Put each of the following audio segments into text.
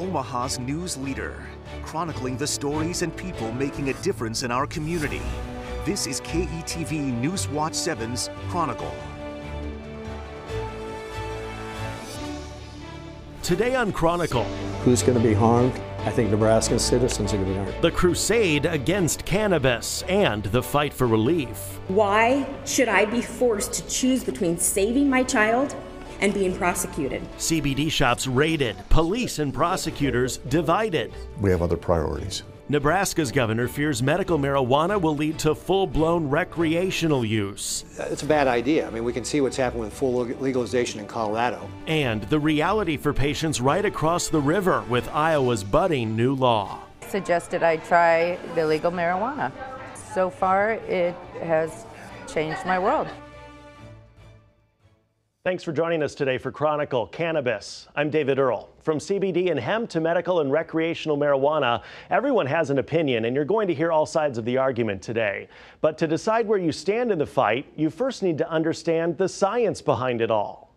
Omaha's news leader, chronicling the stories and people making a difference in our community. This is KETV Newswatch 7's Chronicle. Today on Chronicle. Who's going to be harmed? I think Nebraska citizens are going to be harmed. The crusade against cannabis and the fight for relief. Why should I be forced to choose between saving my child and being prosecuted? CBD shops raided, police and prosecutors divided. We have other priorities. Nebraska's governor fears medical marijuana will lead to full-blown recreational use. It's a bad idea. I mean, we can see what's happened with full legalization in Colorado. And the reality for patients right across the river with Iowa's budding new law. Suggested I try the legal marijuana. So far, it has changed my world. Thanks for joining us today for Chronicle Cannabis. I'm David Earle. From CBD and hemp to medical and recreational marijuana, everyone has an opinion, and you're going to hear all sides of the argument today. But to decide where you stand in the fight, you first need to understand the science behind it all.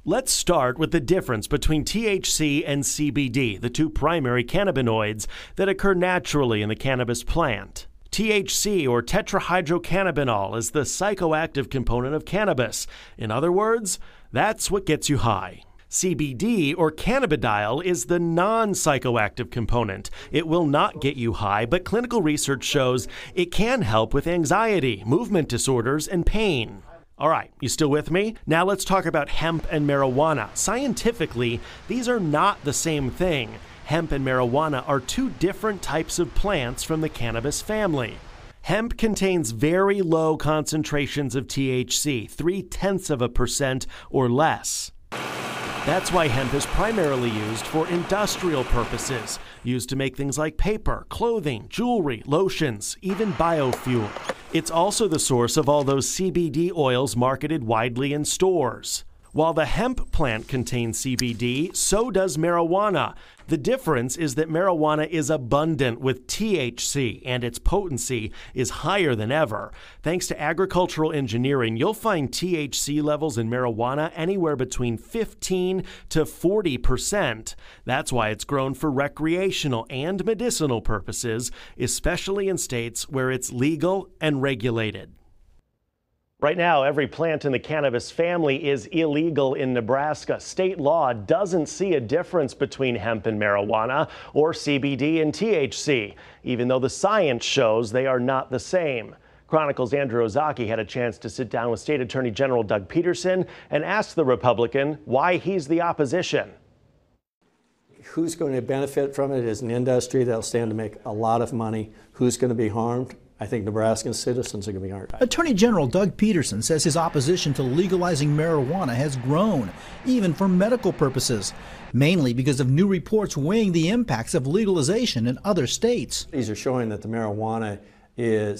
Let's start with the difference between THC and CBD, the two primary cannabinoids that occur naturally in the cannabis plant. THC, or tetrahydrocannabinol, is the psychoactive component of cannabis. In other words, that's what gets you high. CBD, or cannabidiol, is the non-psychoactive component. It will not get you high, but clinical research shows it can help with anxiety, movement disorders, and pain. All right, you still with me? Now let's talk about hemp and marijuana. Scientifically, these are not the same thing. Hemp and marijuana are two different types of plants from the cannabis family. Hemp contains very low concentrations of THC, 0.3% or less. That's why hemp is primarily used for industrial purposes, used to make things like paper, clothing, jewelry, lotions, even biofuel. It's also the source of all those CBD oils marketed widely in stores. While the hemp plant contains CBD, so does marijuana. The difference is that marijuana is abundant with THC, and its potency is higher than ever. Thanks to agricultural engineering, you'll find THC levels in marijuana anywhere between 15 to 40%. That's why it's grown for recreational and medicinal purposes, especially in states where it's legal and regulated. Right now, every plant in the cannabis family is illegal in Nebraska. State law doesn't see a difference between hemp and marijuana or CBD and THC, even though the science shows they are not the same. Chronicle's Andrew Ozaki had a chance to sit down with State Attorney General Doug Peterson and ask the Republican why he's the opposition. Who's going to benefit from it is an industry that'll stand to make a lot of money. Who's going to be harmed? I think Nebraska citizens are going to be harmed. Attorney General Doug Peterson says his opposition to legalizing marijuana has grown, even for medical purposes, mainly because of new reports weighing the impacts of legalization in other states. These are showing that the marijuana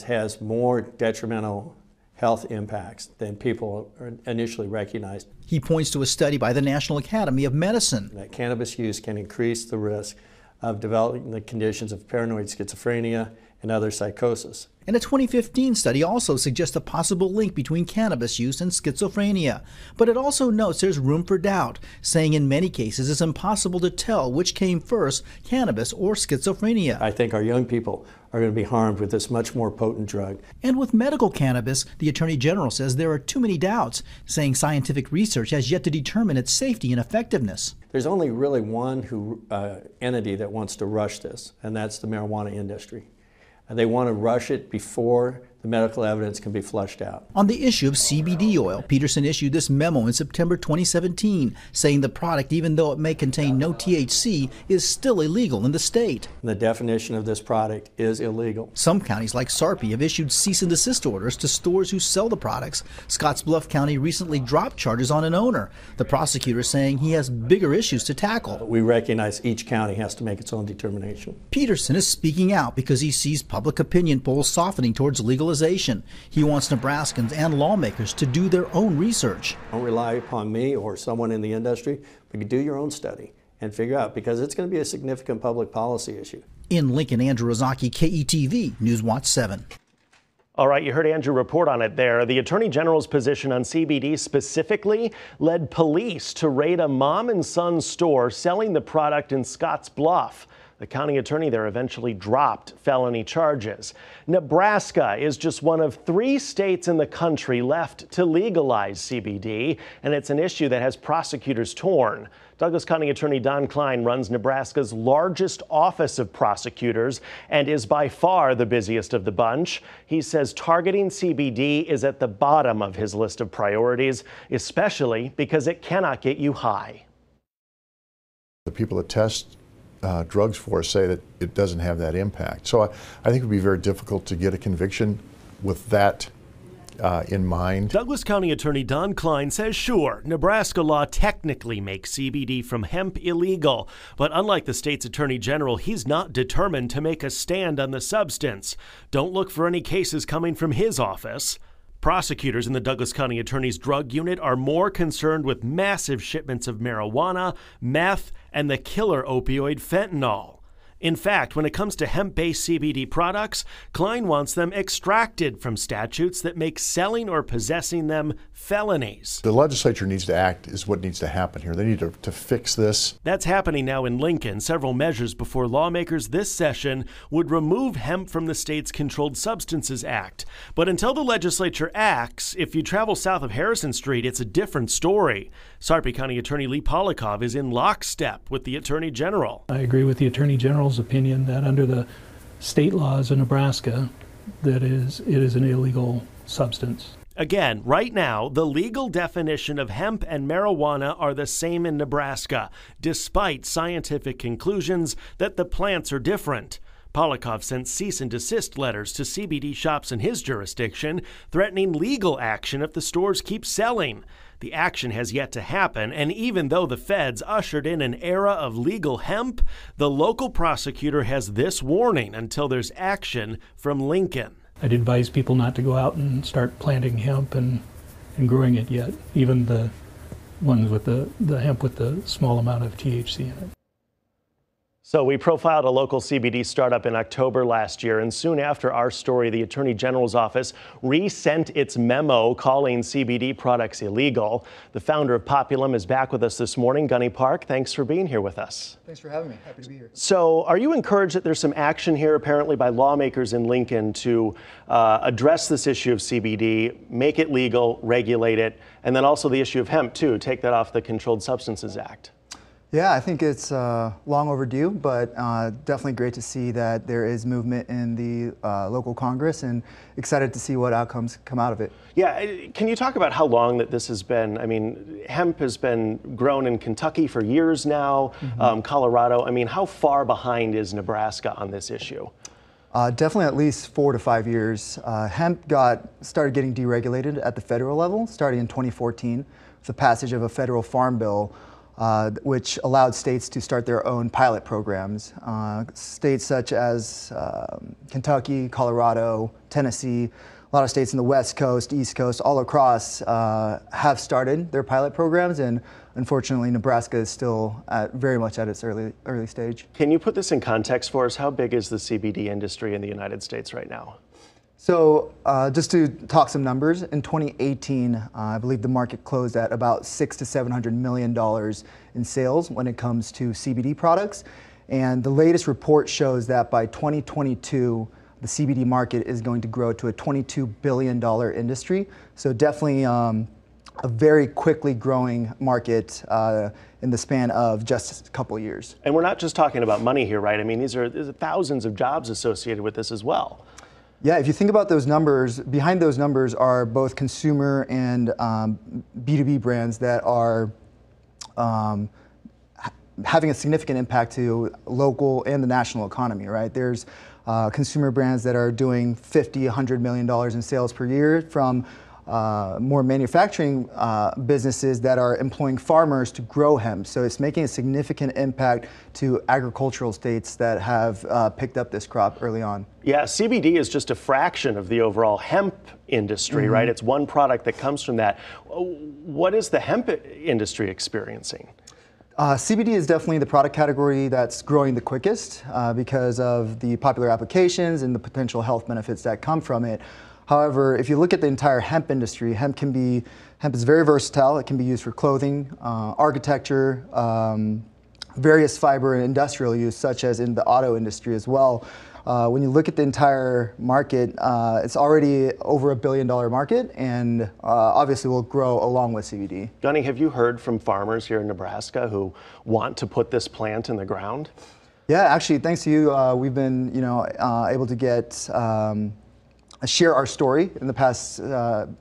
has more detrimental health impacts than people initially recognized. He points to a study by the National Academy of Medicine. That cannabis use can increase the risk of developing the conditions of paranoid schizophrenia and other psychosis. And a 2015 study also suggests a possible link between cannabis use and schizophrenia. But it also notes there's room for doubt, saying in many cases it's impossible to tell which came first, cannabis or schizophrenia. I think our young people are going to be harmed with this much more potent drug. And with medical cannabis, the Attorney General says there are too many doubts, saying scientific research has yet to determine its safety and effectiveness. There's only really one entity that wants to rush this, and that's the marijuana industry. They want to rush it before the medical evidence can be flushed out. On the issue of CBD oil, Peterson issued this memo in September 2017, saying the product, even though it may contain no THC, is still illegal in the state. The definition of this product is illegal. Some counties like Sarpy have issued cease and desist orders to stores who sell the products. Scottsbluff County recently dropped charges on an owner, the prosecutor saying he has bigger issues to tackle. We recognize each county has to make its own determination. Peterson is speaking out because he sees public opinion polls softening towards legalization. He wants Nebraskans and lawmakers to do their own research. Don't rely upon me or someone in the industry, but do your own study and figure out, because it's going to be a significant public policy issue. In Lincoln, Andrew Ozaki, KETV Newswatch 7. All right, you heard Andrew report on it there. The Attorney General's position on CBD specifically led police to raid a mom and son store selling the product in Scotts Bluff. The county attorney there eventually dropped felony charges. Nebraska is just one of 3 states in the country left to legalize CBD, and it's an issue that has prosecutors torn. Douglas County Attorney Don Klein runs Nebraska's largest office of prosecutors and is by far the busiest of the bunch. He says targeting CBD is at the bottom of his list of priorities, especially because it cannot get you high. The people that test drugs for us say that it doesn't have that impact. So I think it would be very difficult to get a conviction with that in mind. Douglas County Attorney Don Klein says, sure, Nebraska law technically makes CBD from hemp illegal, but unlike the state's attorney general, he's not determined to make a stand on the substance. Don't look for any cases coming from his office. Prosecutors in the Douglas County Attorney's Drug Unit are more concerned with massive shipments of marijuana, meth, and the killer opioid fentanyl. In fact, when it comes to hemp-based CBD products, Klein wants them extracted from statutes that make selling or possessing them felonies. The legislature needs to act is what needs to happen here. They need to fix this. That's happening now in Lincoln. Several measures before lawmakers this session would remove hemp from the state's Controlled Substances Act. But until the legislature acts, if you travel south of Harrison Street, it's a different story. Sarpy County Attorney Lee Polikoff is in lockstep with the Attorney General. I agree with the Attorney General's opinion that under the state laws in Nebraska, it is an illegal substance. Again, right now, the legal definition of hemp and marijuana are the same in Nebraska, despite scientific conclusions that the plants are different. Polikoff sent cease and desist letters to CBD shops in his jurisdiction, threatening legal action if the stores keep selling. The action has yet to happen, and even though the feds ushered in an era of legal hemp, the local prosecutor has this warning until there's action from Lincoln. I'd advise people not to go out and start planting hemp and growing it yet, even the ones with the hemp with the small amount of THC in it. So we profiled a local CBD startup in October last year, and soon after our story, the Attorney General's office resent its memo calling CBD products illegal. The founder of Populum is back with us this morning. Gunny Park, thanks for being here with us. Thanks for having me. Happy to be here. So are you encouraged that there's some action here apparently by lawmakers in Lincoln to address this issue of CBD, make it legal, regulate it, and then also the issue of hemp too, take that off the Controlled Substances Act? Yeah, I think it's long overdue, but definitely great to see that there is movement in the local Congress, and excited to see what outcomes come out of it. Yeah, can you talk about how long that this has been? I mean, hemp has been grown in Kentucky for years now, Colorado. I mean, how far behind is Nebraska on this issue? Definitely at least 4 to 5 years. Hemp started getting deregulated at the federal level, starting in 2014 with the passage of a federal farm bill, which allowed states to start their own pilot programs. States such as Kentucky, Colorado, Tennessee, a lot of states in the West Coast, East Coast, all across have started their pilot programs, and unfortunately Nebraska is still very much at its early stage. Can you put this in context for us? How big is the CBD industry in the United States right now? So just to talk some numbers, in 2018, I believe the market closed at about $600 to $700 million in sales when it comes to CBD products. And the latest report shows that by 2022, the CBD market is going to grow to a $22 billion industry. So definitely a very quickly growing market in the span of just a couple of years. And we're not just talking about money here, right? I mean, there's thousands of jobs associated with this as well. Yeah, if you think about those numbers, behind those numbers are both consumer and B2B brands that are having a significant impact to local and the national economy, right? There's consumer brands that are doing $50, $100 million in sales per year, from more manufacturing businesses that are employing farmers to grow hemp. So it's making a significant impact to agricultural states that have picked up this crop early on. Yeah, CBD is just a fraction of the overall hemp industry, right? It's one product that comes from that. What is the hemp industry experiencing? CBD is definitely the product category that's growing the quickest because of the popular applications and the potential health benefits that come from it. However, if you look at the entire hemp industry, hemp is very versatile. It can be used for clothing, architecture, various fiber and industrial use, such as in the auto industry as well. When you look at the entire market, it's already over $1 billion market, and obviously will grow along with CBD. Gunny, have you heard from farmers here in Nebraska who want to put this plant in the ground? Yeah, actually, thanks to you, we've been able to get share our story in the past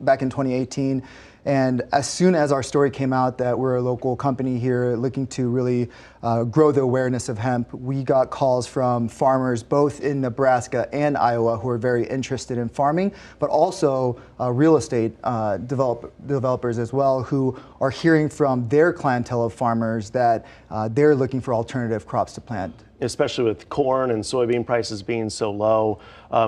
back in 2018. And as soon as our story came out that we're a local company here looking to really grow the awareness of hemp, we got calls from farmers both in Nebraska and Iowa who are very interested in farming, but also real estate developers as well, who are hearing from their clientele of farmers that they're looking for alternative crops to plant. Especially with corn and soybean prices being so low,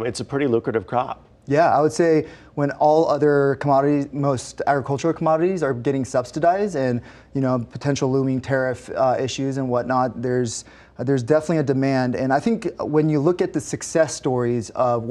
it's a pretty lucrative crop. Yeah, I would say when all other commodities, most agricultural commodities are getting subsidized and, potential looming tariff issues and whatnot, there's definitely a demand. And I think when you look at the success stories of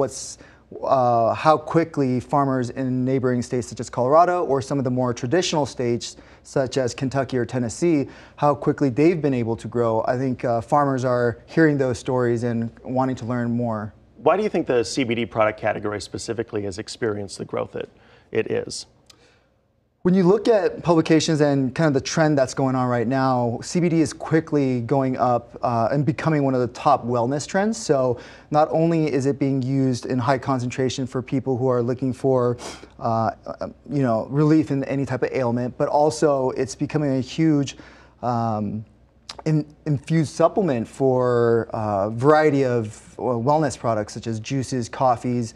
how quickly farmers in neighboring states such as Colorado or some of the more traditional states such as Kentucky or Tennessee, how quickly they've been able to grow, I think farmers are hearing those stories and wanting to learn more. Why do you think the CBD product category specifically has experienced the growth it is? When you look at publications and kind of the trend that's going on right now, CBD is quickly going up and becoming one of the top wellness trends. So not only is it being used in high concentration for people who are looking for relief in any type of ailment, but also it's becoming a huge infused supplement for a variety of wellness products such as juices, coffees.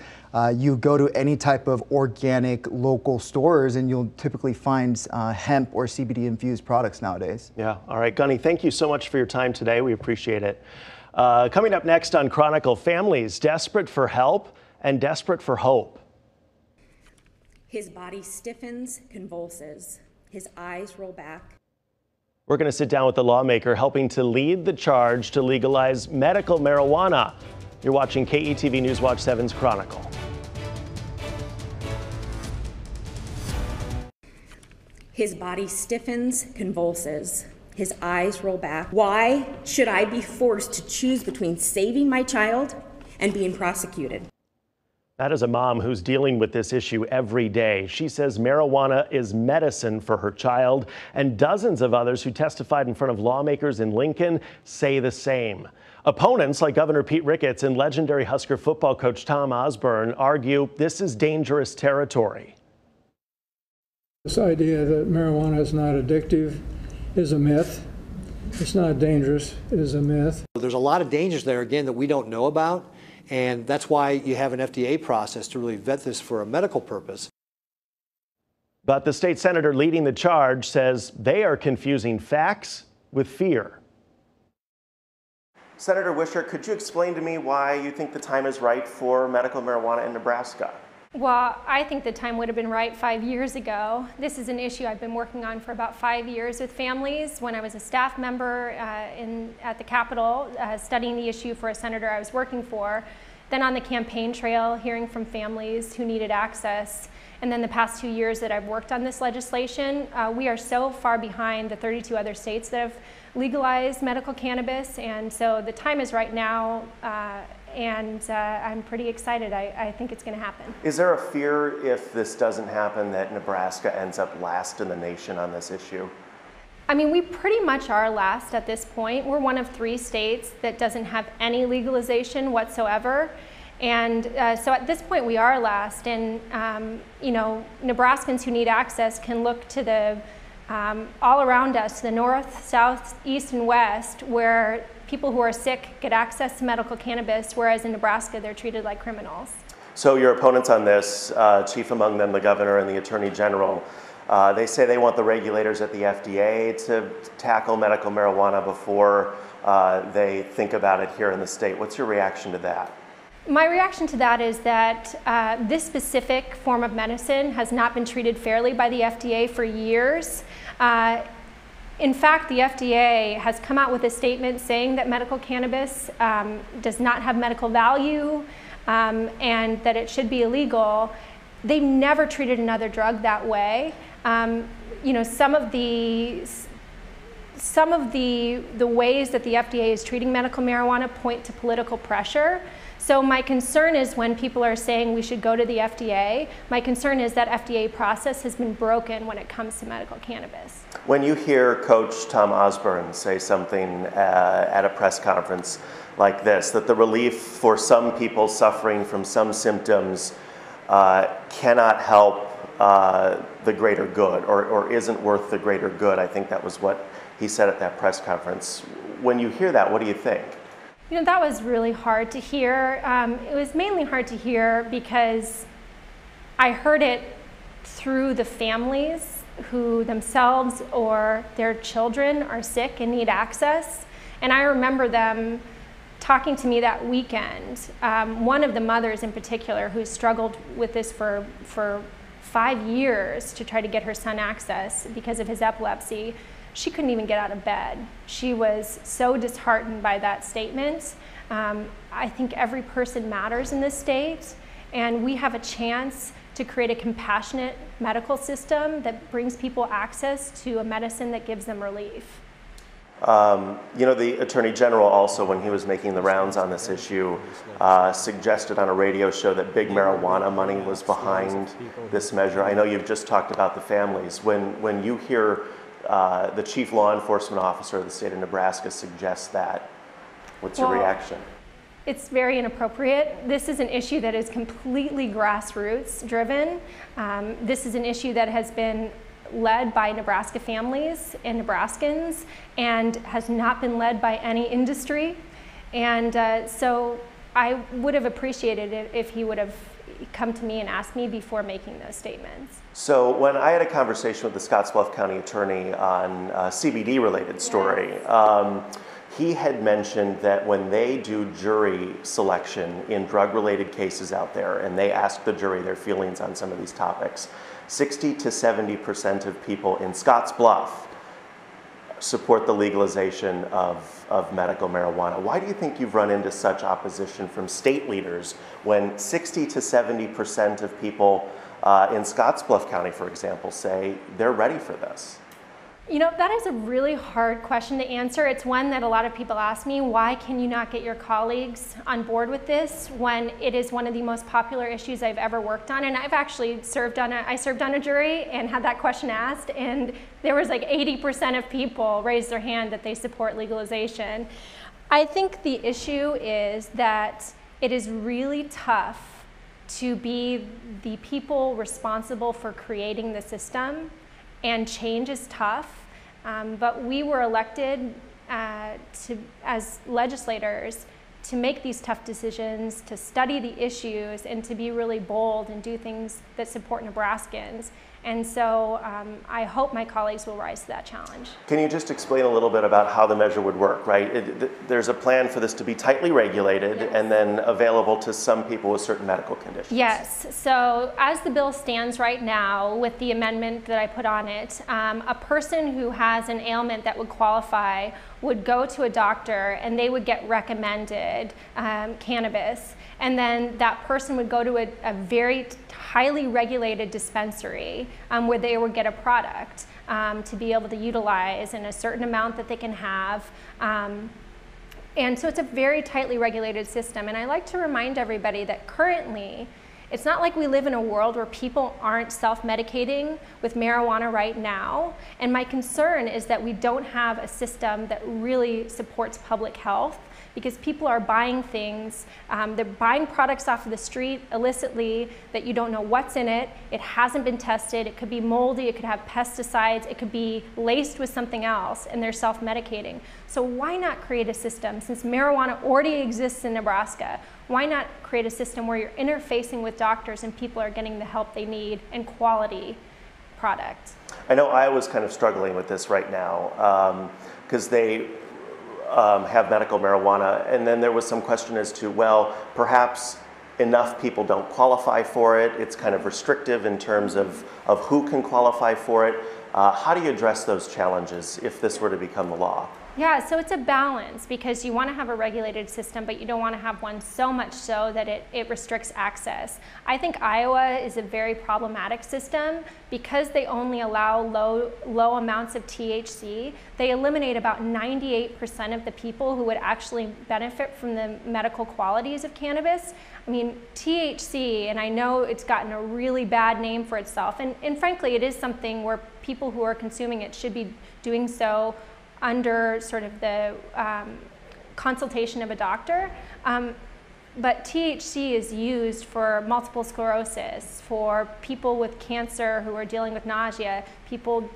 You go to any type of organic local stores and you'll typically find hemp or CBD infused products nowadays. Yeah, all right, Gunny, thank you so much for your time today. We appreciate it. Coming up next on Chronicle, families desperate for help and desperate for hope. His body stiffens, convulses. His eyes roll back. We're going to sit down with the lawmaker helping to lead the charge to legalize medical marijuana. You're watching KETV News Watch 7's Chronicle. His body stiffens, convulses. His eyes roll back. Why should I be forced to choose between saving my child and being prosecuted? That is a mom who's dealing with this issue every day. She says marijuana is medicine for her child, and dozens of others who testified in front of lawmakers in Lincoln say the same. Opponents like Governor Pete Ricketts and legendary Husker football coach Tom Osborne argue this is dangerous territory. This idea that marijuana is not addictive is a myth. It's not dangerous, it is a myth. There's a lot of dangers there, again, that we don't know about. And that's why you have an FDA process to really vet this for a medical purpose. But the state senator leading the charge says they are confusing facts with fear. Senator Wishart, could you explain to me why you think the time is right for medical marijuana in Nebraska? Well, I think the time would have been right 5 years ago. This is an issue I've been working on for about 5 years with families. When I was a staff member at the Capitol, studying the issue for a senator I was working for, then on the campaign trail, hearing from families who needed access, and then the past 2 years that I've worked on this legislation, we are so far behind the 32 other states that have legalized medical cannabis, and so the time is right now. And I'm pretty excited. I think it's going to happen. Is there a fear if this doesn't happen that Nebraska ends up last in the nation on this issue? I mean, we pretty much are last at this point. We're one of 3 states that doesn't have any legalization whatsoever. And so at this point we are last. And, Nebraskans who need access can look to the all around us, the north, south, east, and west, where people who are sick get access to medical cannabis, whereas in Nebraska they're treated like criminals. So your opponents on this, chief among them the governor and the attorney general, they say they want the regulators at the FDA to tackle medical marijuana before they think about it here in the state. What's your reaction to that? My reaction to that is that this specific form of medicine has not been treated fairly by the FDA for years. In fact, the FDA has come out with a statement saying that medical cannabis does not have medical value, and that it should be illegal, they've never treated another drug that way. You know, some of the ways that the FDA is treating medical marijuana point to political pressure. So my concern is when people are saying we should go to the FDA, my concern is that FDA process has been broken when it comes to medical cannabis. When you hear Coach Tom Osborne say something at a press conference like this, that the relief for some people suffering from some symptoms cannot help the greater good, or isn't worth the greater good, I think that was what he said at that press conference. When you hear that, what do you think? You know, that was really hard to hear. It was mainly hard to hear because I heard it through the families who themselves or their children are sick and need access. And I remember them talking to me that weekend. One of the mothers in particular who struggled with this for 5 years to try to get her son access because of his epilepsy, she couldn't even get out of bed. She was so disheartened by that statement. I think every person matters in this state, and we have a chance to create a compassionate medical system that brings people access to a medicine that gives them relief. You know, the Attorney General also, when he was making the rounds on this issue, suggested on a radio show that big marijuana money was behind this measure. I know you've just talked about the families. When you hear the chief law enforcement officer of the state of Nebraska suggests that, what's your reaction? It's very inappropriate. This is an issue that is completely grassroots driven. This is an issue that has been led by Nebraska families and Nebraskans and has not been led by any industry. And so I would have appreciated it if he would have come to me and asked me before making those statements. So when I had a conversation with the Scottsbluff County attorney on a CBD related story, he had mentioned that when they do jury selection in drug related cases out there and they ask the jury their feelings on some of these topics, 60 to 70% of people in Scottsbluff support the legalization of medical marijuana. Why do you think you've run into such opposition from state leaders when 60 to 70% of people in Scottsbluff County, for example, say they're ready for this? You know, that is a really hard question to answer. It's one that a lot of people ask me, why can you not get your colleagues on board with this when it is one of the most popular issues I've ever worked on? And I've actually served on a jury and had that question asked, and there was like 80% of people raised their hand that they support legalization. I think the issue is that it is really tough to be the people responsible for creating the system. And change is tough, but we were elected as legislators to make these tough decisions, to study the issues, and to be really bold and do things that support Nebraskans. And so I hope my colleagues will rise to that challenge. Can you just explain a little bit about how the measure would work, right? There's a plan for this to be tightly regulated and then available to some people with certain medical conditions. Yes, so as the bill stands right now with the amendment that I put on it, a person who has an ailment that would qualify would go to a doctor and they would get recommended cannabis, and then that person would go to a very highly regulated dispensary where they would get a product to be able to utilize in a certain amount that they can have. And so it's a very tightly regulated system. And I like to remind everybody that currently, it's not like we live in a world where people aren't self-medicating with marijuana right now. And my concern is that we don't have a system that really supports public health, because people are buying things, they're buying products off of the street illicitly that you don't know what's in it. It hasn't been tested. It could be moldy. It could have pesticides. It could be laced with something else, and they're self-medicating. So why not create a system, since marijuana already exists in Nebraska, why not create a system where you're interfacing with doctors and people are getting the help they need and quality product? I know Iowa's kind of struggling with this right now because they have medical marijuana, and then there was some question as to, well, perhaps enough people don't qualify for it. It's kind of restrictive in terms of who can qualify for it. How do you address those challenges if this were to become the law? Yeah, so it's a balance because you want to have a regulated system, but you don't want to have one so much so that it restricts access. I think Iowa is a very problematic system because they only allow low amounts of THC. They eliminate about 98% of the people who would actually benefit from the medical qualities of cannabis. I mean, THC, and I know it's gotten a really bad name for itself, and frankly, it is something where people who are consuming it should be doing so under sort of the consultation of a doctor. But THC is used for multiple sclerosis, for people with cancer who are dealing with nausea, people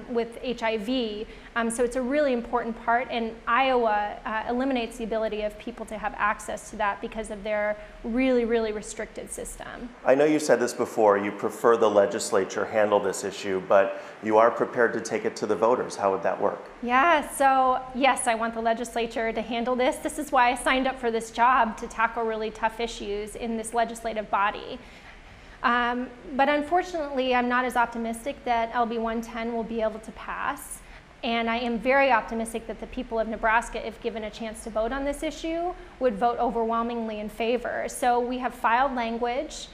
with HIV. So it's a really important part, and Iowa eliminates the ability of people to have access to that because of their really, really restricted system. I know you said this before, you prefer the legislature handle this issue, but you are prepared to take it to the voters. How would that work? Yeah, so yes, I want the legislature to handle this. This is why I signed up for this job, to tackle really tough issues in this legislative body. But unfortunately, I'm not as optimistic that LB 110 will be able to pass. And I am very optimistic that the people of Nebraska, if given a chance to vote on this issue, would vote overwhelmingly in favor. So we have filed language.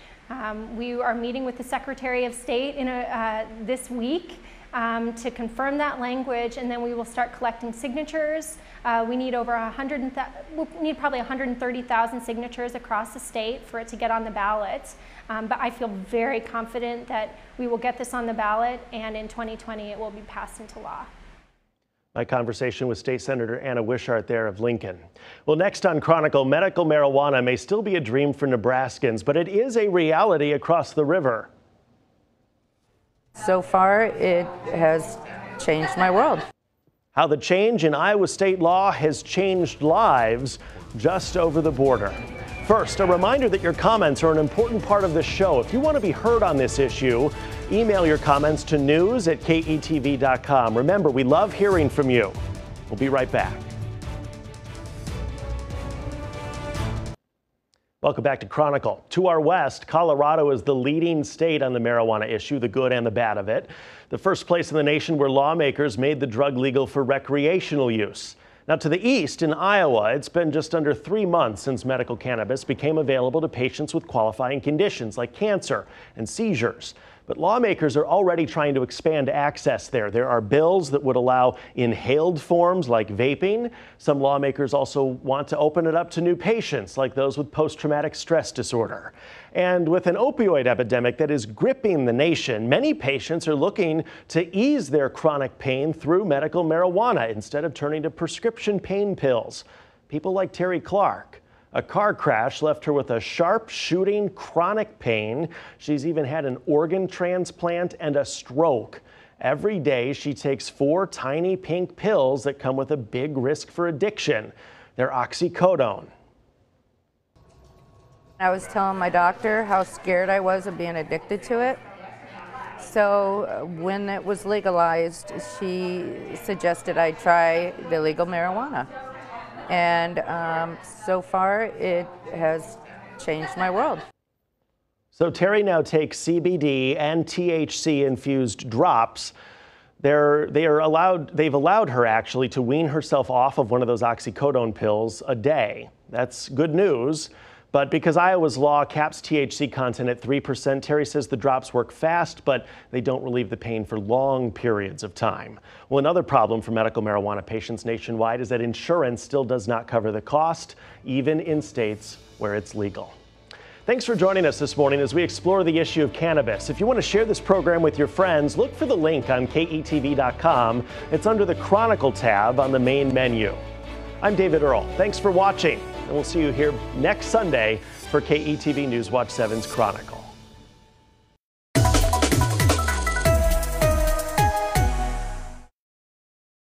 We are meeting with the Secretary of State this week to confirm that language, and then we will start collecting signatures. We need we'll need probably 130,000 signatures across the state for it to get on the ballot. But I feel very confident that we will get this on the ballot, and in 2020 it will be passed into law. My conversation with State Senator Anna Wishart there of Lincoln. Well, next on Chronicle, medical marijuana may still be a dream for Nebraskans, but it is a reality across the river. So far, it has changed my world. How the change in Iowa state law has changed lives just over the border. First, a reminder that your comments are an important part of this show. If you want to be heard on this issue, email your comments to news@ketv.com. Remember, we love hearing from you. We'll be right back. Welcome back to Chronicle. To our west, Colorado is the leading state on the marijuana issue, the good and the bad of it. The first place in the nation where lawmakers made the drug legal for recreational use. Now, to the east, in Iowa, it's been just under 3 months since medical cannabis became available to patients with qualifying conditions like cancer and seizures. But lawmakers are already trying to expand access there. There are bills that would allow inhaled forms like vaping. Some lawmakers also want to open it up to new patients like those with post-traumatic stress disorder. And with an opioid epidemic that is gripping the nation, many patients are looking to ease their chronic pain through medical marijuana instead of turning to prescription pain pills. People like Terry Clark. A car crash left her with a sharp shooting chronic pain. She's even had an organ transplant and a stroke. Every day she takes 4 tiny pink pills that come with a big risk for addiction. They're oxycodone. I was telling my doctor how scared I was of being addicted to it. So when it was legalized, she suggested I try the legal marijuana. And so far, it has changed my world. So Terry now takes CBD and THC-infused drops. They've allowed her actually to wean herself off of one of those oxycodone pills a day. That's good news. But because Iowa's law caps THC content at 3%, Terry says the drops work fast, but they don't relieve the pain for long periods of time. Well, another problem for medical marijuana patients nationwide is that insurance still does not cover the cost, even in states where it's legal. Thanks for joining us this morning as we explore the issue of cannabis. If you want to share this program with your friends, look for the link on KETV.com. It's under the Chronicle tab on the main menu. I'm David Earl. Thanks for watching, and we'll see you here next Sunday for KETV News Watch 7's Chronicle.